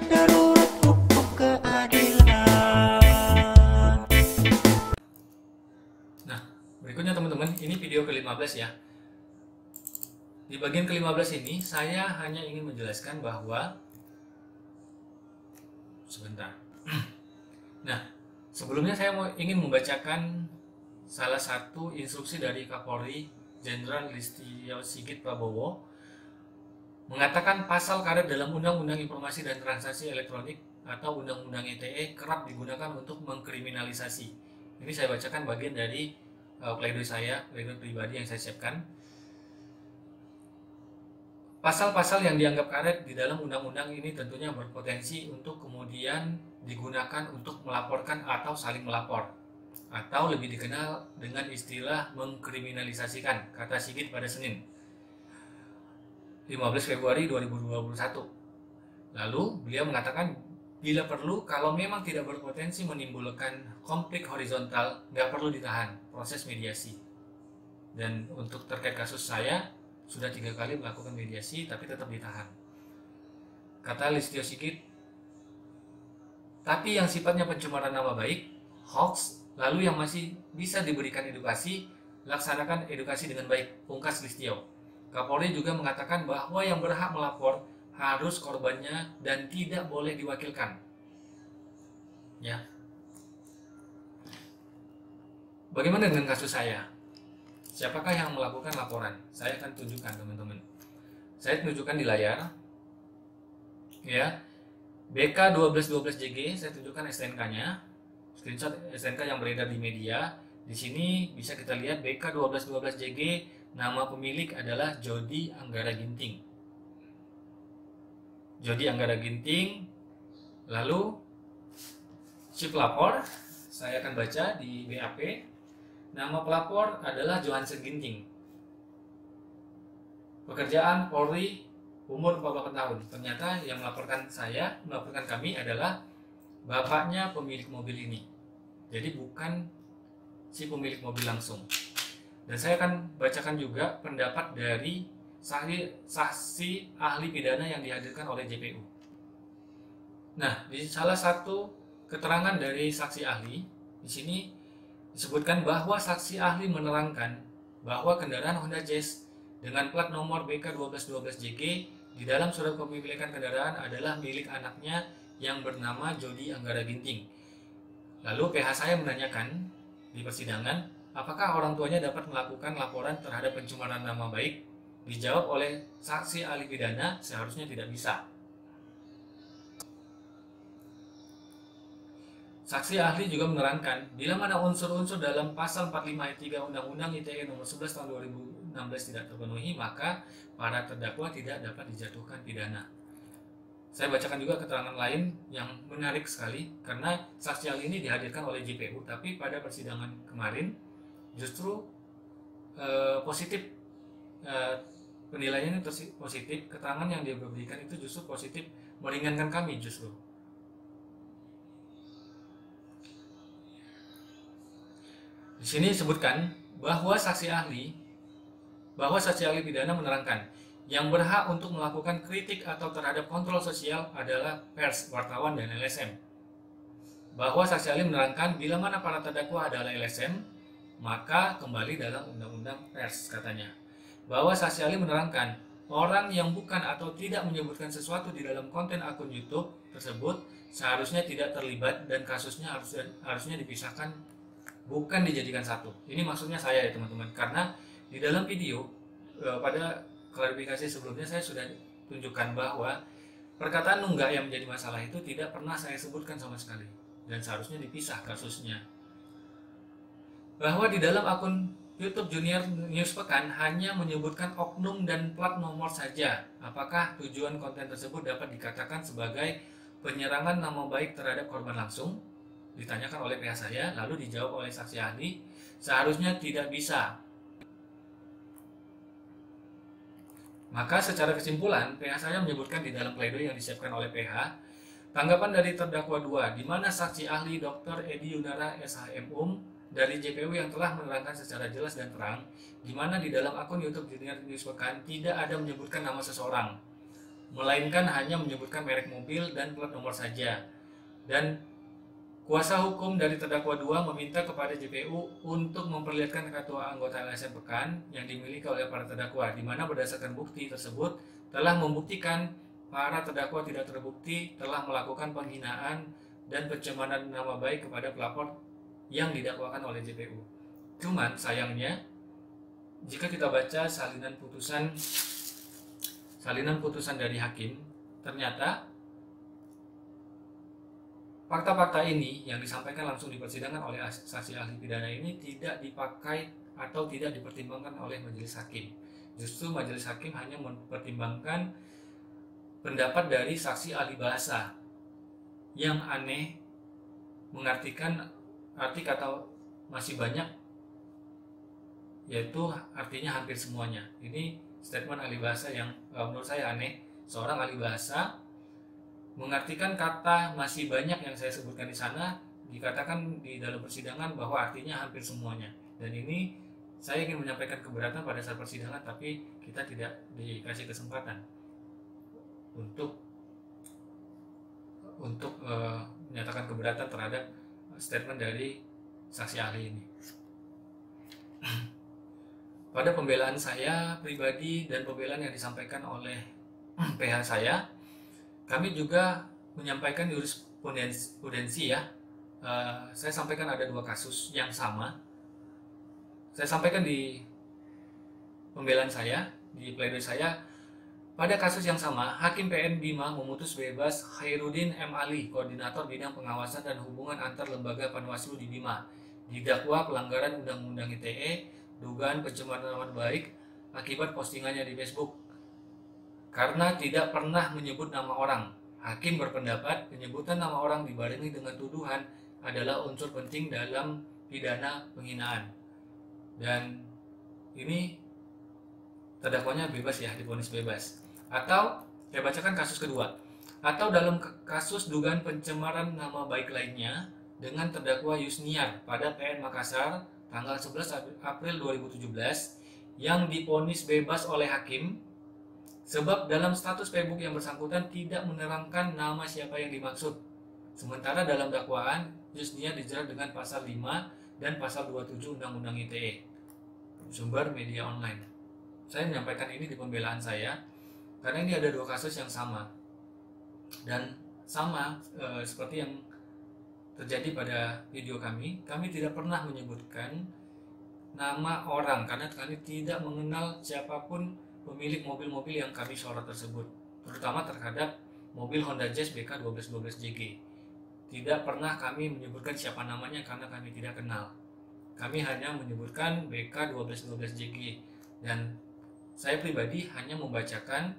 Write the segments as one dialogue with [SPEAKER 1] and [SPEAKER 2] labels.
[SPEAKER 1] darurat hukum keadilan.
[SPEAKER 2] Nah, berikutnya teman-teman, ini video ke-15 ya. Di bagian ke-15 ini saya hanya ingin menjelaskan bahwa sebentar. Nah, sebelumnya saya ingin membacakan salah satu instruksi dari Kapolri Jenderal Listio Sigit Prabowo, mengatakan pasal karet dalam Undang-Undang Informasi dan Transaksi Elektronik atau Undang-Undang ITE kerap digunakan untuk mengkriminalisasi. Ini saya bacakan bagian dari pledoi saya, pledoi pribadi yang saya siapkan. Pasal-pasal yang dianggap karet di dalam undang-undang ini tentunya berpotensi untuk kemudian digunakan untuk melaporkan atau saling melapor, atau lebih dikenal dengan istilah mengkriminalisasikan, kata Sigit pada Senin 15 Februari 2021. Lalu beliau mengatakan bila perlu, kalau memang tidak berpotensi menimbulkan konflik horizontal, nggak perlu ditahan, proses mediasi. Dan untuk terkait kasus saya, sudah 3 kali melakukan mediasi tapi tetap ditahan. Kata Listio Sigit, tapi yang sifatnya pencemaran nama baik, hoax, lalu yang masih bisa diberikan edukasi, laksanakan edukasi dengan baik, pungkas Listio. Kapolri juga mengatakan bahwa yang berhak melapor harus korbannya dan tidak boleh diwakilkan. Ya. Bagaimana dengan kasus saya? Siapakah yang melakukan laporan? Saya akan tunjukkan teman-teman. Saya tunjukkan di layar. Ya. BK 1212JG, saya tunjukkan STNK-nya. Screenshot STNK yang beredar di media. Di sini bisa kita lihat BK 1212JG, nama pemilik adalah Jody Anggara Ginting. Jody Anggara Ginting. Lalu si pelapor, saya akan baca di BAP. Nama pelapor adalah Johansen Ginting. Pekerjaan Polri, umur 48 tahun. Ternyata yang melaporkan kami adalah bapaknya pemilik mobil ini. Jadi bukan si pemilik mobil langsung. Dan saya akan bacakan juga pendapat dari saksi ahli pidana yang dihadirkan oleh JPU. Nah, di salah satu keterangan dari saksi ahli, di sini disebutkan bahwa saksi ahli menerangkan bahwa kendaraan Honda Jazz dengan plat nomor BK 1212JG di dalam surat kepemilikan kendaraan adalah milik anaknya yang bernama Jody Anggara Ginting. Lalu PH saya menanyakan di persidangan, apakah orang tuanya dapat melakukan laporan terhadap pencemaran nama baik? Dijawab oleh saksi ahli pidana, seharusnya tidak bisa. Saksi ahli juga menerangkan, bila mana unsur-unsur dalam pasal 45 ayat 3 Undang-Undang ITE nomor 11 tahun 2016 tidak terpenuhi, maka para terdakwa tidak dapat dijatuhkan pidana. Saya bacakan juga keterangan lain yang menarik sekali, karena saksi ahli ini dihadirkan oleh JPU, tapi pada persidangan kemarin justru positif, penilaiannya positif, keterangan yang dia berikan itu justru positif, meringankan kami justru. Di sini disebutkan bahwa saksi ahli pidana menerangkan yang berhak untuk melakukan kritik atau terhadap kontrol sosial adalah pers, wartawan, dan LSM. Bahwa saksi ahli menerangkan bila mana para terdakwa adalah LSM, maka kembali dalam undang-undang pers katanya. Bahwa saksi ahli menerangkan orang yang bukan atau tidak menyebutkan sesuatu di dalam konten akun YouTube tersebut seharusnya tidak terlibat dan kasusnya harusnya dipisahkan, bukan dijadikan satu. Ini maksudnya saya ya teman-teman, karena di dalam video pada klarifikasi sebelumnya saya sudah tunjukkan bahwa perkataan nunggak yang menjadi masalah itu tidak pernah saya sebutkan sama sekali dan seharusnya dipisah kasusnya. Bahwa di dalam akun YouTube Junior News Pekan hanya menyebutkan oknum dan plat nomor saja. Apakah tujuan konten tersebut dapat dikatakan sebagai penyerangan nama baik terhadap korban langsung? Ditanyakan oleh pihak saya, lalu dijawab oleh saksi ahli, seharusnya tidak bisa. Maka secara kesimpulan, pihak saya menyebutkan di dalam pledoi yang disiapkan oleh PH, tanggapan dari terdakwa 2, di mana saksi ahli Dr. Edi Yunara SHM dari JPU yang telah menerangkan secara jelas dan terang, di mana di dalam akun YouTube Junior News Pekan tidak ada menyebutkan nama seseorang. melainkan hanya menyebutkan merek mobil dan plat nomor saja. Dan kuasa hukum dari terdakwa 2 meminta kepada JPU untuk memperlihatkan kartu anggota LSM Pekan yang dimiliki oleh para terdakwa, di mana berdasarkan bukti tersebut telah membuktikan para terdakwa tidak terbukti telah melakukan penghinaan dan pencemaran nama baik kepada pelapor yang didakwakan oleh JPU. Cuman sayangnya, jika kita baca salinan putusan dari hakim, ternyata fakta-fakta ini yang disampaikan langsung di persidangan oleh saksi ahli pidana ini tidak dipakai atau tidak dipertimbangkan oleh majelis hakim. Justru majelis hakim hanya mempertimbangkan pendapat dari saksi ahli bahasa yang aneh, mengartikan arti kata masih banyak, yaitu artinya hampir semuanya. Ini statement ahli bahasa yang menurut saya aneh. Seorang ahli bahasa mengartikan kata masih banyak yang saya sebutkan di sana, dikatakan di dalam persidangan bahwa artinya hampir semuanya. Dan ini saya ingin menyampaikan keberatan pada saat persidangan, tapi kita tidak dikasih kesempatan untuk menyatakan keberatan terhadap statement dari saksi ahli ini. Pada pembelaan saya pribadi dan pembelaan yang disampaikan oleh PH saya, kami juga menyampaikan jurisprudensi ya. Saya sampaikan ada 2 kasus yang sama. Saya sampaikan di pembelaan saya, di pledoi saya, pada kasus yang sama, Hakim PN Bima memutus bebas Khairuddin M. Ali, Koordinator Bidang Pengawasan dan Hubungan Antar Lembaga Panwaslu di Bima, didakwa pelanggaran Undang-Undang ITE, dugaan pencemaran nama baik akibat postingannya di Facebook. Karena tidak pernah menyebut nama orang, hakim berpendapat penyebutan nama orang dibarengi dengan tuduhan adalah unsur penting dalam pidana penghinaan. Dan ini terdakwanya bebas ya, divonis bebas. Atau saya bacakan kasus kedua. Atau dalam kasus dugaan pencemaran nama baik lainnya dengan terdakwa Yusniar pada PN Makassar tanggal 11 April 2017 yang divonis bebas oleh hakim sebab dalam status Facebook yang bersangkutan tidak menerangkan nama siapa yang dimaksud. Sementara dalam dakwaan Yusniar dijerat dengan pasal 5 dan pasal 27 Undang-Undang ITE. Sumber media online. Saya menyampaikan ini di pembelaan saya karena ini ada 2 kasus yang sama dan sama seperti yang terjadi pada video kami tidak pernah menyebutkan nama orang karena kami tidak mengenal siapapun pemilik mobil-mobil yang kami sorot tersebut, terutama terhadap mobil Honda Jazz BK 1212JG. Tidak pernah kami menyebutkan siapa namanya karena kami tidak kenal. Kami hanya menyebutkan BK 1212JG dan saya pribadi hanya membacakan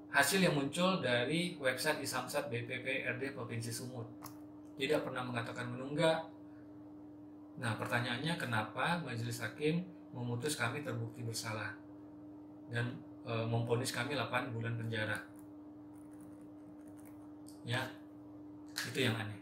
[SPEAKER 2] hasil yang muncul dari website Isamsat BPPRD Provinsi Sumut. Tidak pernah mengatakan menunggak. Nah, pertanyaannya kenapa majelis hakim memutus kami terbukti bersalah dan memvonis kami 8 bulan penjara? Ya, itu yang aneh.